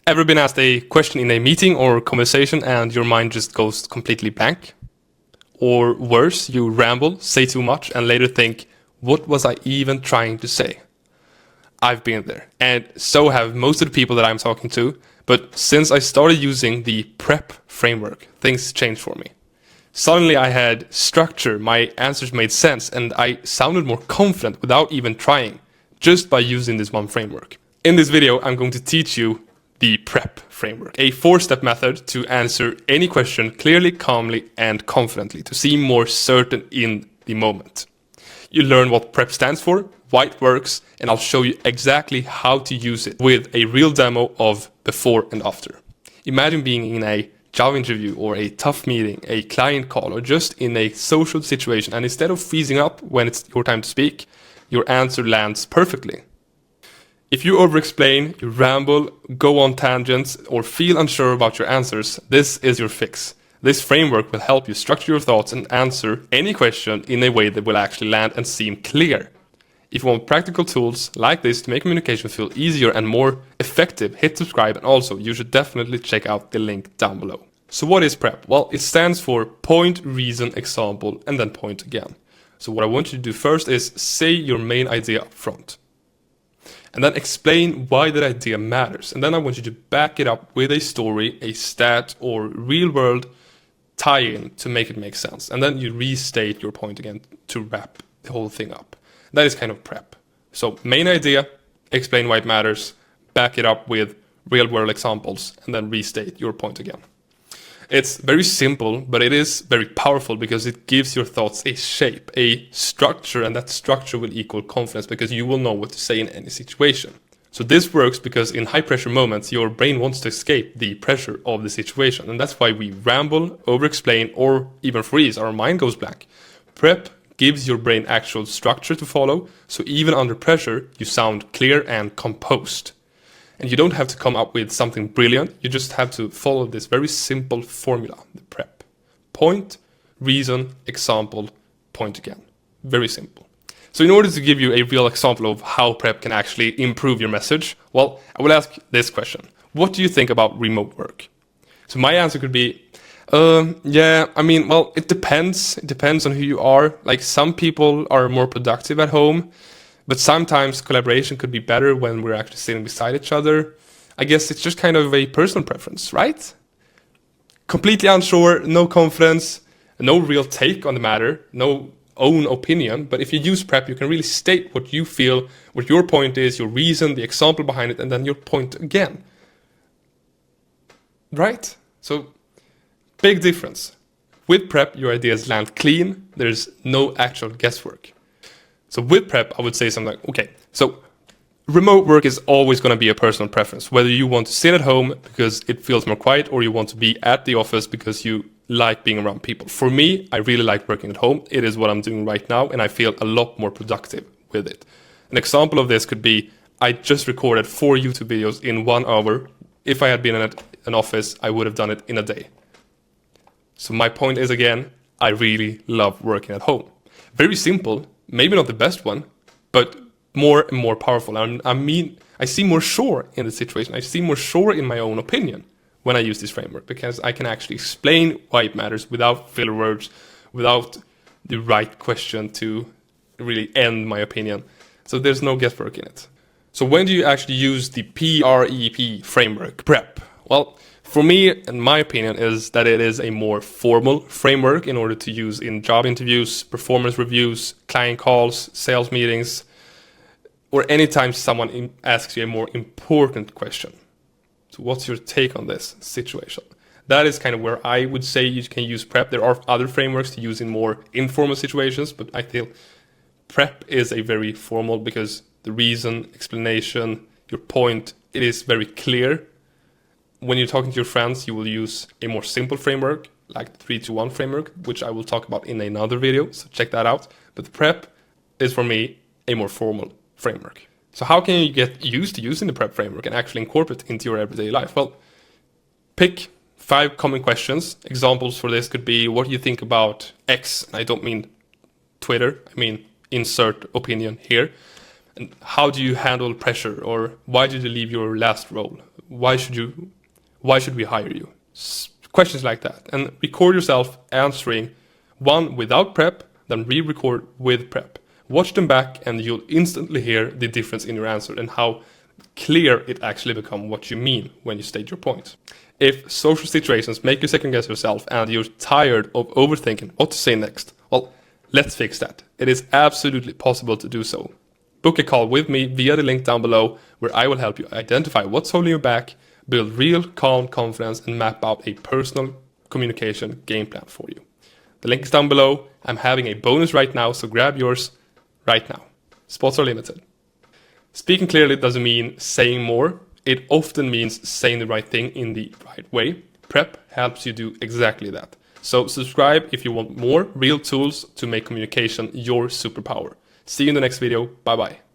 Ever been asked a question in a meeting or conversation and your mind just goes completely blank? Or worse, you ramble, say too much, and later think, what was I even trying to say? I've been there, and so have most of the people that I'm talking to, but since I started using the PrEP framework, things changed for me. Suddenly I had structure, my answers made sense, and I sounded more confident without even trying, just by using this one framework. In this video, I'm going to teach you the PrEP framework, a 4-step method to answer any question clearly, calmly, and confidently, to seem more certain in the moment. You learn what PrEP stands for, why it works, and I'll show you exactly how to use it with a real demo of before and after. Imagine being in a job interview or a tough meeting, a client call, or just in a social situation, and instead of freezing up when it's your time to speak, your answer lands perfectly. If you over-explain, you ramble, go on tangents, or feel unsure about your answers, this is your fix. This framework will help you structure your thoughts and answer any question in a way that will actually land and seem clear. If you want practical tools like this to make communication feel easier and more effective, hit subscribe, and also you should definitely check out the link down below. So what is PrEP? Well, it stands for point, reason, example, and then point again. So what I want you to do first is say your main idea up front. And then explain why that idea matters. And then I want you to back it up with a story, a stat, or real-world tie-in to make it make sense. And then you restate your point again to wrap the whole thing up. That is kind of PrEP. So main idea, explain why it matters, back it up with real-world examples, and then restate your point again. It's very simple, but it is very powerful because it gives your thoughts a shape, a structure, and that structure will equal confidence because you will know what to say in any situation. So this works because in high-pressure moments, your brain wants to escape the pressure of the situation, and that's why we ramble, over-explain, or even freeze. Our mind goes blank. PrEP gives your brain actual structure to follow, so even under pressure, you sound clear and composed. And you don't have to come up with something brilliant, you just have to follow this very simple formula, the PrEP. Point, reason, example, point again. Very simple. So in order to give you a real example of how PrEP can actually improve your message, well, I will ask this question. What do you think about remote work? So my answer could be, it depends. It depends on who you are. Like some people are more productive at home, but sometimes collaboration could be better when we're actually sitting beside each other. I guess it's just kind of a personal preference, right? Completely unsure, no confidence, no real take on the matter, no own opinion. But if you use PrEP, you can really state what you feel, what your point is, your reason, the example behind it, and then your point again. Right? So, big difference. With PrEP, your ideas land clean. There's no actual guesswork. So with PrEP, I would say something like, okay, so remote work is always going to be a personal preference, whether you want to sit at home because it feels more quiet or you want to be at the office because you like being around people. For me, I really like working at home. It is what I'm doing right now, and I feel a lot more productive with it. An example of this could be, I just recorded 4 YouTube videos in 1 hour. If I had been in an office, I would have done it in a day. So my point is, again, I really love working at home. Very simple. Maybe not the best one, but more and more powerful. I seem more sure in the situation. I seem more sure in my own opinion when I use this framework because I can actually explain why it matters without filler words, without the right question to really end my opinion. So there's no guesswork in it. So when do you actually use the PrEP framework, PrEP? Well, for me, in my opinion, is that it is a more formal framework in order to use in job interviews, performance reviews, client calls, sales meetings, or anytime someone asks you a more important question. So what's your take on this situation? That is kind of where I would say you can use PrEP. There are other frameworks to use in more informal situations, but I feel PrEP is a very formal because the reason, explanation, your point, it is very clear. When you're talking to your friends, you will use a more simple framework, like the 3-2-1 framework, which I will talk about in another video, so check that out. But the PrEP is, for me, a more formal framework. So how can you get used to using the PrEP framework and actually incorporate it into your everyday life? Well, pick 5 common questions. Examples for this could be, what do you think about X? I don't mean Twitter, I mean insert opinion here. And how do you handle pressure? Or why did you leave your last role? Why should we hire you? Questions like that. And record yourself answering one without prep, then re-record with prep. Watch them back and you'll instantly hear the difference in your answer and how clear it actually becomes what you mean when you state your point. If social situations make you second guess yourself and you're tired of overthinking what to say next, well, let's fix that. It is absolutely possible to do so. Book a call with me via the link down below where I will help you identify what's holding you back, build real calm confidence, and map out a personal communication game plan for you. The link is down below. I'm having a bonus right now, so grab yours right now. Spots are limited. Speaking clearly doesn't mean saying more. It often means saying the right thing in the right way. Prep helps you do exactly that. So subscribe if you want more real tools to make communication your superpower. See you in the next video. Bye bye.